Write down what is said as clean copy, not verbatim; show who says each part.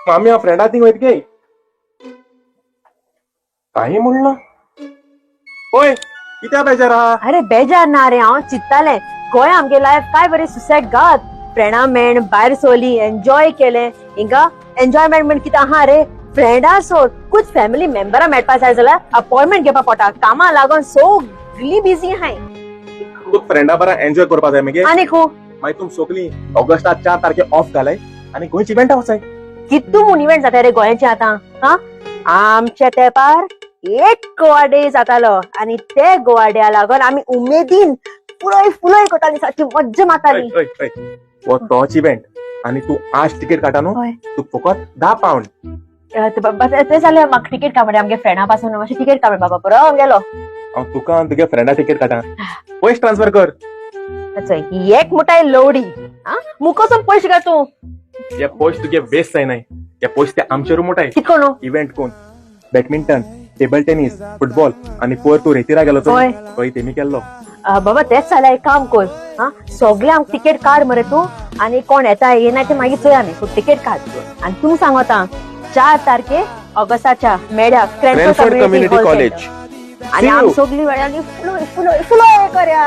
Speaker 1: आम्ही हा फ्रेंडा थिंग वयत गे काही म्हणलं होय कित्या बेजार आहा
Speaker 2: अरे बेजार ना रे हांव चित्तालें गोंय आमगे लायफ काय बरें सुसेगाद फ्रेंडा मेळ्ळें भायर सोली एन्जॉय केलें हिंगा एन्जॉयमेंट म्हण कितें आहा रे फ्रेंडा सोड कुछ फॅमिली मेंबरां मेळपा जाय जाल्यार अपॉइंटमेंट घेवपा पडटा कामा लागून सगळी बिझी आहाय
Speaker 1: तू फ्रेंडा बरा एन्जॉय करपा जाय मगे
Speaker 2: आनी खूब
Speaker 1: मागीर तुम सगळी ऑगस्टात 4 तारखे ऑफ घालाय आणि गोंयची इव्हेंटा वचाय
Speaker 2: कितू म्हूण इव्हेंट जाता रे गोंयाचे आतां हा आमच्या तेंपार एक गोवा डे जातालो आणि ते गोवा डेया लागून आमी उमेदीन फुलोय फुलोय करताली सारकी मज्जा मारताली
Speaker 1: वो तोच इव्हेंट आणि तू आज तिकेट काटा न्हू
Speaker 2: होय.
Speaker 1: तू फकत 10 पाउंड
Speaker 2: ते जाल्यार म्हाका तिकेट काडून आमगे फ्रेंडा पासून मातशी तिकेट काड बाबा बरो गेलो
Speaker 1: हांव तुका तुगे फ्रेंडा तिकेट काटा पयस ट्रान्सफर कर
Speaker 2: एक मुठाय लवडी मुकोसून पयशे घाल तूं
Speaker 1: हे पयस तुगे वेस्ट जायनाय हे पयस ते आमचे रूम आहे
Speaker 2: कितको न्हू
Speaker 1: इव्हेंट कोण बॅडमिंटन टेबल टेनिस फुटबॉल आणि पोर तू रेतीरा गेलो
Speaker 2: होय.
Speaker 1: पळय तेमी केल्लो
Speaker 2: बाबा तेच जाल्यार एक काम कर सगळ्यांक तिकेट काड मरे तूं आणि कोण येता येना ते मागीर चोया आमी तिकेट काड आणि तूं सांग आतां 4 तारखे ऑगस्टाच्या मेळ्या
Speaker 1: क्रेनफोर्ड कम्युनिटी कॉलेज
Speaker 2: आणि आमी सगळी वेळांनी फुलोय फुलोय फुलोय करया